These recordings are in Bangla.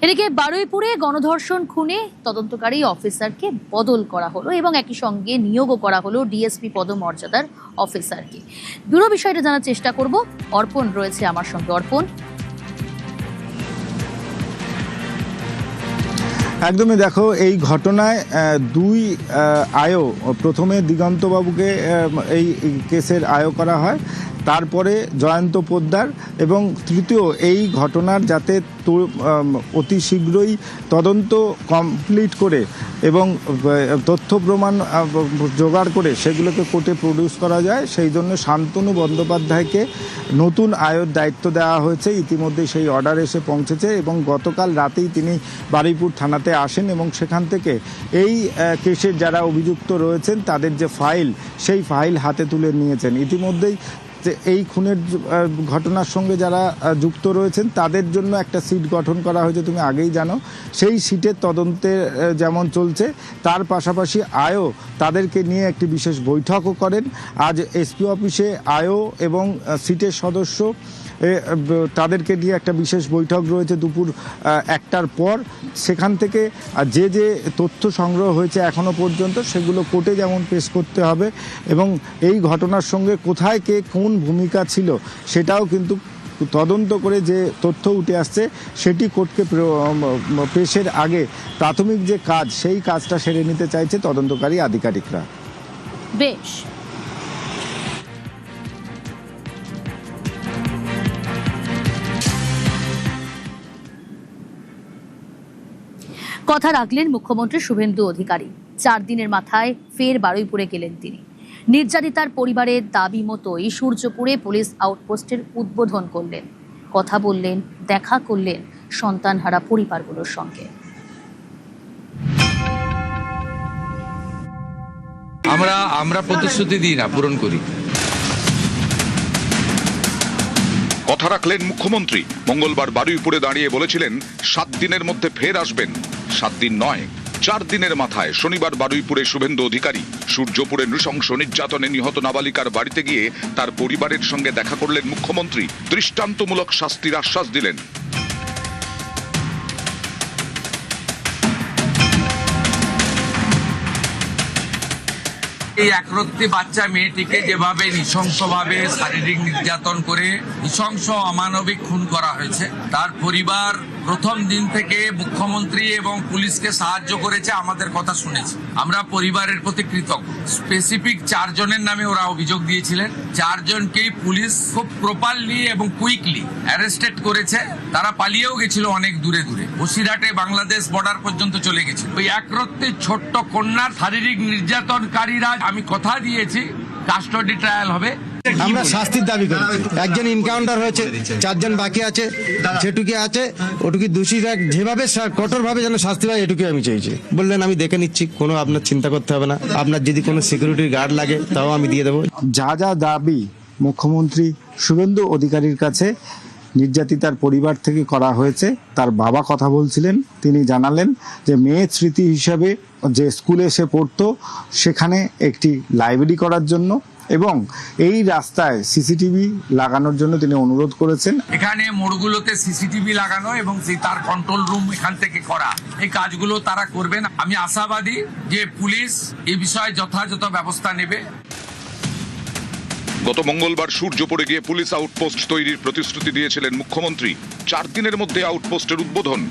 এদিকে বারুইপুরে গণধর্ষণ খুনে তদন্তকারী অফিসারকে বদল করা হলো এবং একই সঙ্গে নিয়োগও করা হলো ডিএসপি পদমর্যাদার অফিসারকে। ব্যুরো বিষয়টা জানার চেষ্টা করব। অর্পণ রয়েছে আমার সঙ্গে। অর্পণ, একদমই দেখো, এই ঘটনায় দুই আয়ো, প্রথমে দিগন্তবাবুকে এই কেসের আয়ো করা হয়, তারপরে জয়ন্ত পোদ্দার, এবং তৃতীয় এই ঘটনার যাতে অতি শীঘ্রই তদন্ত কমপ্লিট করে এবং তথ্য প্রমাণ জোগাড় করে সেগুলোকে কোর্টে প্রডিউস করা যায়, সেই জন্য শান্তনু বন্দ্যোপাধ্যায়কে নতুন আয়োর দায়িত্ব দেওয়া হয়েছে। ইতিমধ্যে সেই অর্ডার এসে পৌঁছেছে এবং গতকাল রাতেই তিনি বারুইপুর থানাতে আসেন এবং সেখান থেকে এই কেসের যারা অভিযুক্ত রয়েছেন তাদের যে ফাইল, সেই ফাইল হাতে তুলে নিয়েছেন। ইতিমধ্যেই যে এই খুনের ঘটনার সঙ্গে যারা যুক্ত রয়েছেন তাদের জন্য একটা সিট গঠন করা হয়েছে, তুমি আগেই জানো। সেই সিটের তদন্তে যেমন চলছে, তার পাশাপাশি আয়ো তাদেরকে নিয়ে একটি বিশেষ বৈঠকও করেন। আজ এসপি অফিসে আয়ো এবং সিটের সদস্য তাদেরকে নিয়ে একটা বিশেষ বৈঠক রয়েছে দুপুর 1টার পর। সেখান থেকে যে যে তথ্য সংগ্রহ হয়েছে এখনো পর্যন্ত সেগুলো কোর্টে যেমন পেশ করতে হবে এবং এই ঘটনার সঙ্গে কোথায় কে কোন ভূমিকা ছিল সেটাও কিন্তু তদন্ত করে যে তথ্য উঠে আসছে সেটি কোর্টকে পেশের আগে প্রাথমিক যে কাজ, সেই কাজটা সেরে নিতে চাইছে তদন্তকারী আধিকারিকরা। বেশ, কথা রাখলেন মুখ্যমন্ত্রী শুভেন্দু অধিকারী। 4 দিনের মাথায় ফের বারুইপুরে গেলেন তিনি। নির্যাতিতার পরিবারের দাবি মতোই সূর্যপুরে পুলিশ আউটপোস্টের উদ্বোধন করলেন। কথা বললেন, দেখা করলেন সন্তানহারা পরিবারগুলোর সঙ্গে। আমরা প্রতিশ্রুতি দিই না, পূরণ করি। কথা রাখলেন মুখ্যমন্ত্রী। মঙ্গলবার বারুইপুরে দাঁড়িয়ে বলেছিলেন 7 দিনের মধ্যে ফের আসবেন। 7 দিন নয়, 4 দিনের মাথায় শনিবার বারুইপুরে শুভেন্দু অধিকারী সূর্যপুরে নৃশংস নির্যাতনে নিহত নাবালিকার বাড়িতে গিয়ে তার পরিবারের সঙ্গে দেখা করলেন মুখ্যমন্ত্রী। দৃষ্টান্তমূলক শাস্তির আশ্বাস দিলেন। এই একরত্তি বাচ্চা মেয়েটিকে যেভাবে নৃশংসভাবে শারীরিক নির্যাতন করে নৃশংস অমানবিক খুন করা হয়েছে, তার পরিবার প্রথম দিন থেকে মুখ্যমন্ত্রী এবং পুলিশকে সাহায্য করেছে, আমাদের কথা শুনেছে। আমরা পরিবারের প্রতি কৃতজ্ঞ। স্পেসিফিক 4 জনের নামে ওরা অভিযোগ দিয়েছিলেন। 4 জনকেই পুলিশ খুব প্রপারলি এবং কুইকলি অ্যারেস্টেড করেছে। তারা পালিয়েও গেছিল অনেক দূরে দূরে, বসিরহাটে বাংলাদেশ বর্ডার পর্যন্ত চলে গেছিল। ওই একরত্তি ছোট্ট কন্যার শারীরিক নির্যাতনকারীরা, আমি কথা দিয়েছি কাস্টডি ট্রায়াল হবে। আমরা শাস্তির দাবি করেছি। একজন এনকাউন্টার হয়েছে, 4 জন বাকি আছে। যেটুকু আছে ওটুকু দোষীরা যেভাবে কঠোরভাবে যেন শাস্তি হয় এটুকু আমি চাইছি। বললেন আমি দেখে নিচ্ছি, কোনো আপনার চিন্তা করতে হবে না। আপনার যদি কোনো সিকিউরিটি গার্ড লাগে তাও আমি দিয়ে দেবো। যা যা দাবি মুখ্যমন্ত্রী শুভেন্দু অধিকারীর কাছে নির্যাতিতার পরিবার থেকে করা হয়েছে, তার বাবা কথা বলছিলেন। তিনি জানালেন যে মেয়ের স্মৃতি হিসাবে যে স্কুলে সে পড়তো সেখানে একটি লাইব্রেরি করার জন্য এবং এই রাস্তায় সিসিটিভি লাগানোর জন্য তিনি অনুরোধ করেছেন। এখানে মোড়গুলোতে সিসিটিভি লাগানো এবং তার কন্ট্রোল রুম এখান থেকে করা, এই কাজগুলো তারা করবেন। আমি আশাবাদী যে পুলিশ এই বিষয়ে যথাযথ ব্যবস্থা নেবে। গত মঙ্গলবার সূর্যপুরে গিয়ে পুলিশ আউটপোস্ট তৈরির প্রতিশ্রুতি দিয়েছিলেন মুখ্যমন্ত্রী। 4 দিনের মধ্যে আউটপোস্টের উদ্বোধন।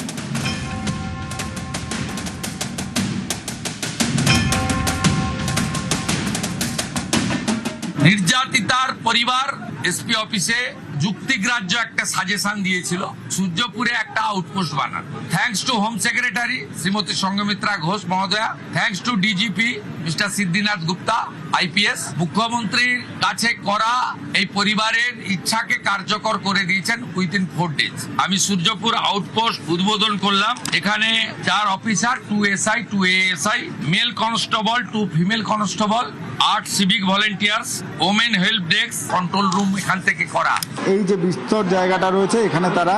নির্যাতিতার পরিবার এসপি অফিসে যুক্তিগ্রাহ্য একটা সাজেশন দিয়েছিল, সূর্যপুরে একটা আউটপোস্ট বানান। Thanks to home secretary Shrimati Sanghamitra Ghosh মহোদয়া, thanks to DGP mister Siddhinath Gupta IPS, মুখ্যমন্ত্রীর কাছে করা এই পরিবারের ইচ্ছাকে কার্যকর করে দিয়েছেন উইদিন 4 ডেজ। আমি সূর্যপুর আউটপোস্ট উদ্বোধন করলাম। এখানে 4 officer, 2 SI, 2 ASI, mail constable, 2 female constable, 8 civic volunteers, women help desk, control room এখান থেকে করা। এই যে বিস্তর জায়গাটা রয়েছে এখানে তারা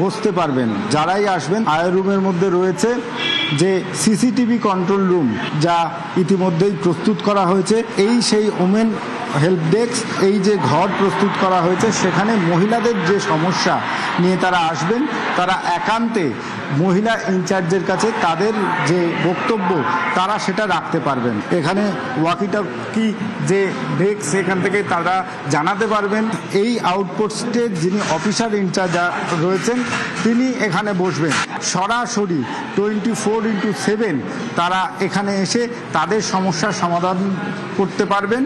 বসতে পারবেন। যারাই আসবেন, আয় রুমের মধ্যে রয়েছে যে সিসিটিভি কন্ট্রোল রুম, যা ইতিমধ্যেই প্রস্তুত করা হয়েছে। এই সেই ওমেন হেল্প ডেস্ক, এই যে ঘর প্রস্তুত করা হয়েছে, সেখানে মহিলাদের যে সমস্যা নিয়ে তারা আসবেন, তারা একান্তে মহিলা ইনচার্জের কাছে তাদের যে বক্তব্য তারা সেটা রাখতে পারবেন। এখানে ওয়াকিটকি যে ডেস্ক সেখান থেকে তারা জানাতে পারবেন। এই আউটপোস্টের যিনি অফিসার ইনচার্জ রয়েছেন তিনি এখানে বসবেন। সরাসরি 24/7 তারা এখানে এসে তাদের সমস্যার সমাধান করতে পারবেন।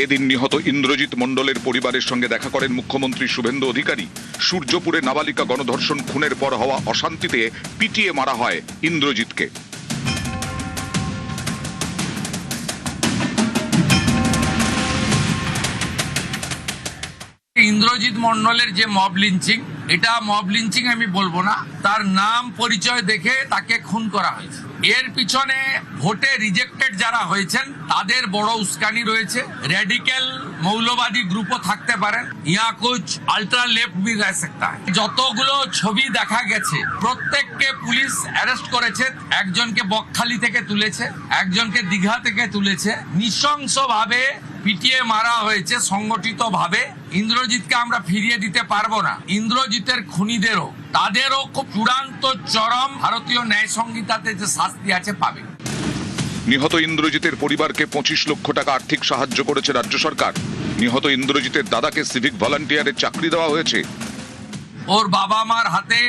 এদিন নিহত ইন্দ্রজিৎ মণ্ডলের পরিবারের সঙ্গে দেখা করেন মুখ্যমন্ত্রী শুভেন্দু অধিকারী। সূর্যপুরে নাবালিকা গণধর্ষণ খুনের পর হওয়া অশান্তিতে পিটিয়ে মারা হয় ইন্দ্রজিৎকে। ইন্দ্রজিৎ মণ্ডলের যে মব লিঞ্চিং, এটা মব লিঞ্চিং আমি বলবো না, তার নাম পরিচয় দেখে তাকে খুন করা হয়েছে। এর পিছনে ভোটে রিজেক্টেড যারা হয়েছেন তাদের বড় উস্কানি রয়েছে। রেডিক্যাল মৌলবাদী গ্রুপও থাকতে পারেন, ইয়া কুছ আল্ট্রা লেফট ভি রহ সকতা হ্যায়। যতগুলো ছবি দেখা গেছে প্রত্যেককে পুলিশ অ্যারেস্ট করেছে। একজনকে বকখালি থেকে তুলেছে, একজনকে দীঘা থেকে তুলেছে। নৃশংসভাবে পিটিয়ে মারা হয়েছে সংগঠিতভাবে। ইন্দ্রজিৎকে আমরা ফিরিয়ে দিতে পারবো না। ইন্দ্রজিতের খুনিদেরও তাদেরও খুব চূড়ান্ত চরম ভারতীয় ন্যায় সংহিতাতে যে শাস্তি আছে পাবে। নিহত ইন্দ্রজিতের পরিবারকে 25 লক্ষ টাকা আর্থিক সাহায্য করেছে রাজ্য সরকার। নিহত ইন্দ্রজিতের দাদাকে সিভিক ভলান্টিয়ারের চাকরি দেওয়া হয়েছে। ওর বাবা মার হাতে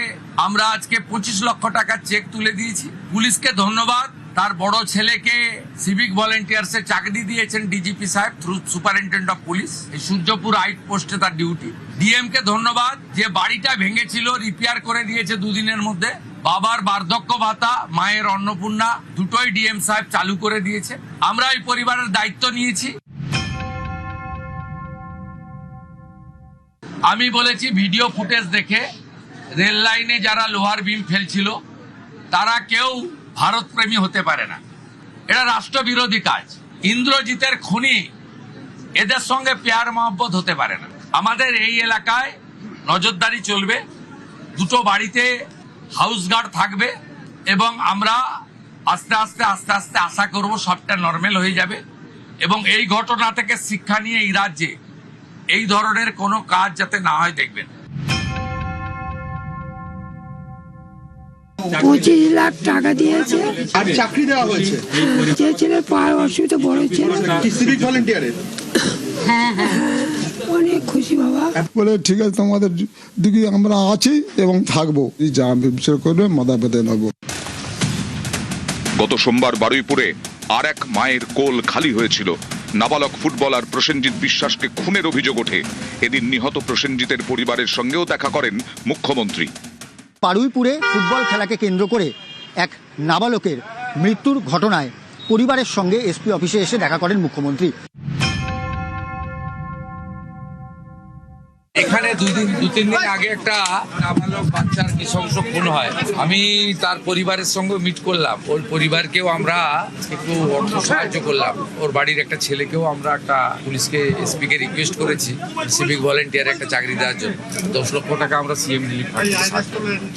আমরা আজকে 25 লক্ষ টাকার চেক তুলে দিয়েছি। পুলিশকে ধন্যবাদ, তার বড় ছেলেকে সিভিক ভলেন্টিয়ার্সে চাকরি দিয়েছেন ডিজিপি সাহেব থ্রু সুপারিনটেন্ডেন্ট অফ পুলিশ। এই সূর্যপুর আউট পোস্টে তার ডিউটি। ডিএম কে ধন্যবাদ, যে বাড়িটা ভেঙেছিল রিপেয়ার করে দিয়েছে দুদিনের মধ্যে। বাবার বার্ধক্য ভাতা, মায়ের অন্নপূর্ণা দুটোই ডিএম সাহেব চালু করে দিয়েছে। আমরা এই পরিবারের দায়িত্ব নিয়েছি। আমি বলেছি ভিডিও ফুটেজ দেখে রেল লাইনে যারা লোহার বিম ফেলছিল তারা কেউ ভারত প্রেমী হতে পারে না, এটা রাষ্ট্রবিরোধী কাজ। ইন্দ্রজিতের খুনি এদের সঙ্গে প্যার মহব্বত হতে পারে না। আমাদের এই এলাকায় নজরদারি চলবে, দুটো বাড়িতে হাউস গার্ড থাকবে এবং আমরা আস্তে আস্তে আশা করব সবটা নর্মাল হয়ে যাবে। এবং এই ঘটনা থেকে শিক্ষা নিয়ে এই রাজ্যে এই ধরনের কোনো কাজ যাতে না হয় দেখবেন। 25 লাখ টাকা দিয়েছে আর চাকরি দেওয়া হয়েছে। যে ছেলের পায়ের অসুবিধা বড় ছিল, কি সিভিক ভলেন্টিয়ারের? অনেক খুশি বাবা। বলে ঠিক আছে তোমাদের দিকে আমরা আছি এবং থাকবো, যা বিচার করবে মাথা পেতে নেবো। গত সোমবার বারুইপুরে আর এক মায়ের কোল খালি হয়েছিল। নাবালক ফুটবলার প্রসেনজিৎ বিশ্বাসকে খুনের অভিযোগ ওঠে। এদিন নিহত প্রসেনজিতের পরিবারের সঙ্গেও দেখা করেন মুখ্যমন্ত্রী। বারুইপুরে ফুটবল খেলাকে কেন্দ্র করে এক নাবালকের মৃত্যুর ঘটনায় পরিবারের সঙ্গে এসপি অফিসে এসে দেখা করেন মুখ্যমন্ত্রী। এখানে দু তিন দিন আগে একটা নাবালক বাচ্চার নৃশংস খুন হয়। আমি তার পরিবারের সঙ্গে মিট করলাম, ওর পরিবারকেও আমরা একটু অর্থ সাহায্য করলাম। ওর বাড়ির একটা ছেলেকেও আমরা একটা পুলিশকে এসপি কে রিকোয়েস্ট করেছি সিভিক ভলেন্টিয়ার একটা চাকরি দেওয়ার জন্য। 10 লক্ষ টাকা আমরা সিএম রিলিফ ফান্ডে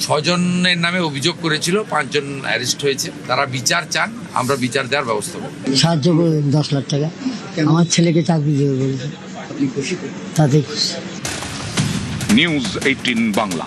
6 জনের নামে অভিযোগ করেছিল, 5 জন অ্যারেস্ট হয়েছে। তারা বিচার চান, আমরা বিচার দেওয়ার ব্যবস্থা করব। সাহায্য করে 10 লাখ টাকা আমার ছেলেকে চাকরি দেবে বলেছে, তাতে খুশি। নিউজ 18 বাংলা।